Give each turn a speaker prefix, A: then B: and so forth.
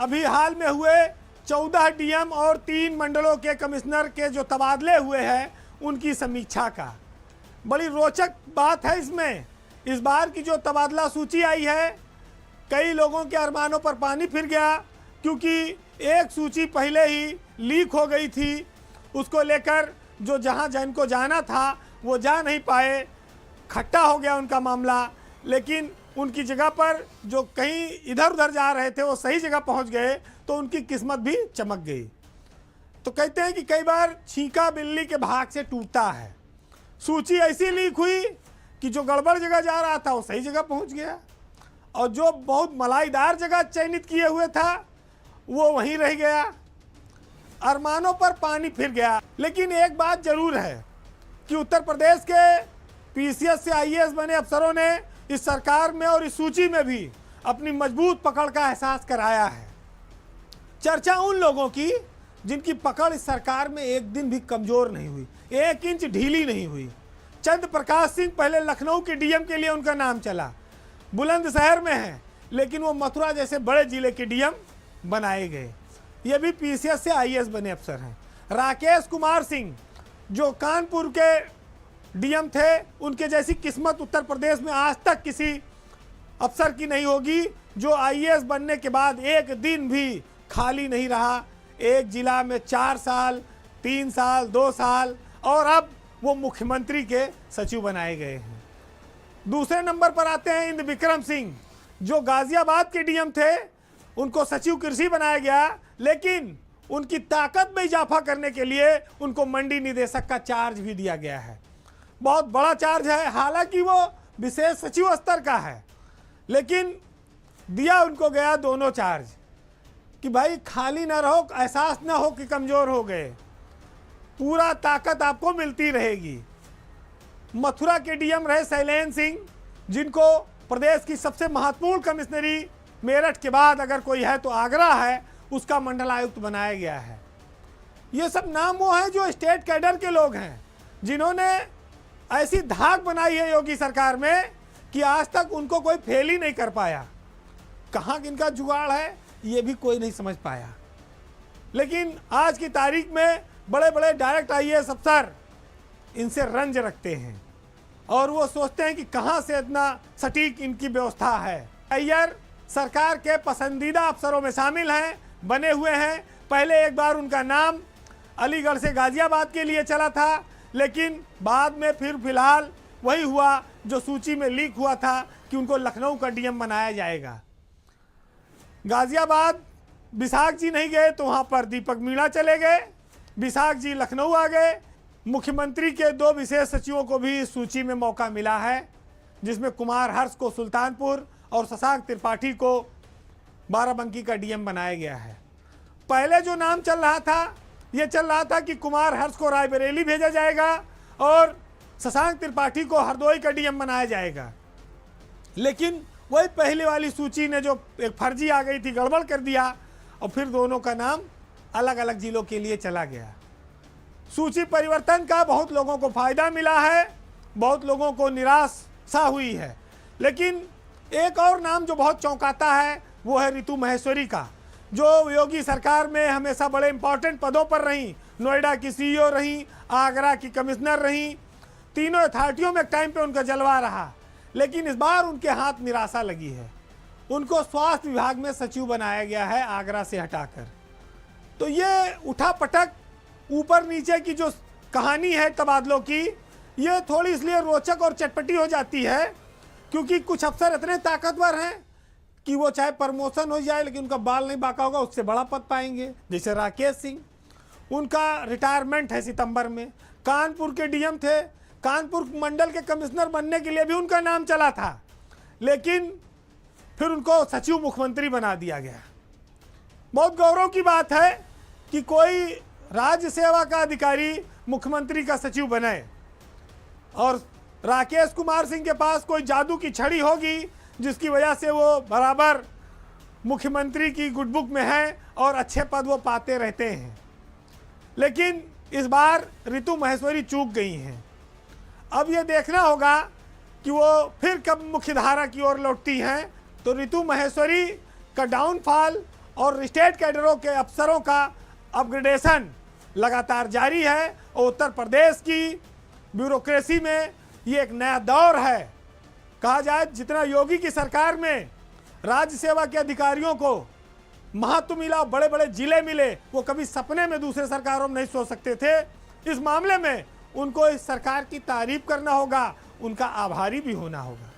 A: अभी हाल में हुए 14 डीएम और 3 मंडलों के कमिश्नर के जो तबादले हुए हैं उनकी समीक्षा का। बड़ी रोचक बात है इसमें, इस बार की जो तबादला सूची आई है, कई लोगों के अरमानों पर पानी फिर गया, क्योंकि एक सूची पहले ही लीक हो गई थी। उसको लेकर जो जहां जिनको जाना था वो जा नहीं पाए, खट्टा हो गया उनका मामला। लेकिन उनकी जगह पर जो कहीं इधर उधर जा रहे थे वो सही जगह पहुंच गए, तो उनकी किस्मत भी चमक गई। तो कहते हैं कि कई बार छींका बिल्ली के भाग से टूटता है। सूची ऐसी लीक हुई कि जो गड़बड़ जगह जा रहा था वो सही जगह पहुंच गया, और जो बहुत मलाईदार जगह चयनित किए हुए था वो वहीं रह गया, अरमानों पर पानी फिर गया। लेकिन एक बात जरूर है कि उत्तर प्रदेश के पीसीएस से आईएएस बने अफसरों ने इस सरकार में और इस सूची में भी अपनी मजबूत पकड़ का एहसास कराया है। चर्चा उन लोगों की जिनकी पकड़ इस सरकार में एक दिन भी कमजोर नहीं हुई, 1 इंच ढीली नहीं हुई। चंद्र प्रकाश सिंह पहले लखनऊ के डीएम के लिए उनका नाम चला, बुलंदशहर में है, लेकिन वो मथुरा जैसे बड़े जिले के डीएम बनाए गए। ये भी पीसीएस से आईएएस बने अफसर हैं। राकेश कुमार सिंह जो कानपुर के डीएम थे, उनके जैसी किस्मत उत्तर प्रदेश में आज तक किसी अफसर की नहीं होगी, जो आईएएस बनने के बाद एक दिन भी खाली नहीं रहा। एक जिला में 4 साल, 3 साल, 2 साल, और अब वो मुख्यमंत्री के सचिव बनाए गए हैं। दूसरे नंबर पर आते हैं इंद्र विक्रम सिंह, जो गाजियाबाद के डीएम थे, उनको सचिव कृषि बनाया गया, लेकिन उनकी ताकत में इजाफा करने के लिए उनको मंडी निदेशक का चार्ज भी दिया गया है। बहुत बड़ा चार्ज है, हालांकि वो विशेष सचिव स्तर का है, लेकिन दिया उनको गया दोनों चार्ज कि भाई खाली ना रहो, एहसास ना हो कि कमजोर हो गए, पूरा ताकत आपको मिलती रहेगी। मथुरा के डीएम रहे शैलेंद्र सिंह, जिनको प्रदेश की सबसे महत्वपूर्ण कमिश्नरी मेरठ के बाद अगर कोई है तो आगरा है, उसका मंडलायुक्त बनाया गया है। ये सब नाम वो हैं जो स्टेट कैडर के लोग हैं, जिन्होंने ऐसी धाक बनाई है योगी सरकार में कि आज तक उनको कोई फेल ही नहीं कर पाया। कहाँ इनका जुगाड़ है ये भी कोई नहीं समझ पाया। लेकिन आज की तारीख में बड़े बड़े डायरेक्ट आईएएस अफसर इनसे रंज रखते हैं और वो सोचते हैं कि कहाँ से इतना सटीक इनकी व्यवस्था है। अय्यर सरकार के पसंदीदा अफसरों में शामिल हैं, बने हुए हैं। पहले एक बार उनका नाम अलीगढ़ से गाजियाबाद के लिए चला था, लेकिन बाद में फिर फिलहाल वही हुआ जो सूची में लीक हुआ था कि उनको लखनऊ का डीएम बनाया जाएगा। गाजियाबाद विशाख जी नहीं गए तो वहाँ पर दीपक मीणा चले गए, विशाख जी लखनऊ आ गए। मुख्यमंत्री के 2 विशेष सचिवों को भी इस सूची में मौका मिला है, जिसमें कुमार हर्ष को सुल्तानपुर और शशांक त्रिपाठी को बाराबंकी का डीएम बनाया गया है। पहले जो नाम चल रहा था, ये चल रहा था कि कुमार हर्ष को रायबरेली भेजा जाएगा और शशांक त्रिपाठी को हरदोई का डीएम बनाया जाएगा। लेकिन वही पहले वाली सूची ने जो एक फर्जी आ गई थी, गड़बड़ कर दिया, और फिर दोनों का नाम अलग अलग जिलों के लिए चला गया। सूची परिवर्तन का बहुत लोगों को फायदा मिला है, बहुत लोगों को निराशा हुई है। लेकिन एक और नाम जो बहुत चौंकाता है वो है रितु महेश्वरी का, जो योगी सरकार में हमेशा बड़े इंपॉर्टेंट पदों पर रही। नोएडा की सीईओ रही, आगरा की कमिश्नर रही, तीनों अथॉरिटियों में टाइम पे उनका जलवा रहा। लेकिन इस बार उनके हाथ निराशा लगी है। उनको स्वास्थ्य विभाग में सचिव बनाया गया है आगरा से हटाकर। तो ये उठापटक ऊपर नीचे की जो कहानी है तबादलों की, ये थोड़ी इसलिए रोचक और चटपटी हो जाती है क्योंकि कुछ अफसर इतने ताकतवर हैं कि वो चाहे प्रमोशन हो जाए लेकिन उनका बाल नहीं बांका होगा, उससे बड़ा पद पाएंगे। जैसे राकेश सिंह, उनका रिटायरमेंट है सितंबर में। कानपुर के डीएम थे, कानपुर मंडल के कमिश्नर बनने के लिए भी उनका नाम चला था, लेकिन फिर उनको सचिव मुख्यमंत्री बना दिया गया। बहुत गौरव की बात है कि कोई राज्य सेवा का अधिकारी मुख्यमंत्री का सचिव बने, और राकेश कुमार सिंह के पास कोई जादू की छड़ी होगी जिसकी वजह से वो बराबर मुख्यमंत्री की गुड बुक में है और अच्छे पद वो पाते रहते हैं। लेकिन इस बार रितु महेश्वरी चूक गई हैं। अब ये देखना होगा कि वो फिर कब मुख्यधारा की ओर लौटती हैं। तो रितु महेश्वरी का डाउनफॉल और स्टेट कैडरों के अफसरों का अपग्रेडेशन लगातार जारी है और उत्तर प्रदेश की ब्यूरोक्रेसी में ये एक नया दौर है। कहा जाए जितना योगी की सरकार में राज्य सेवा के अधिकारियों को महत्व मिला, बड़े बड़े जिले मिले, वो कभी सपने में दूसरे सरकारों में नहीं सोच सकते थे। इस मामले में उनको इस सरकार की तारीफ करना होगा, उनका आभारी भी होना होगा।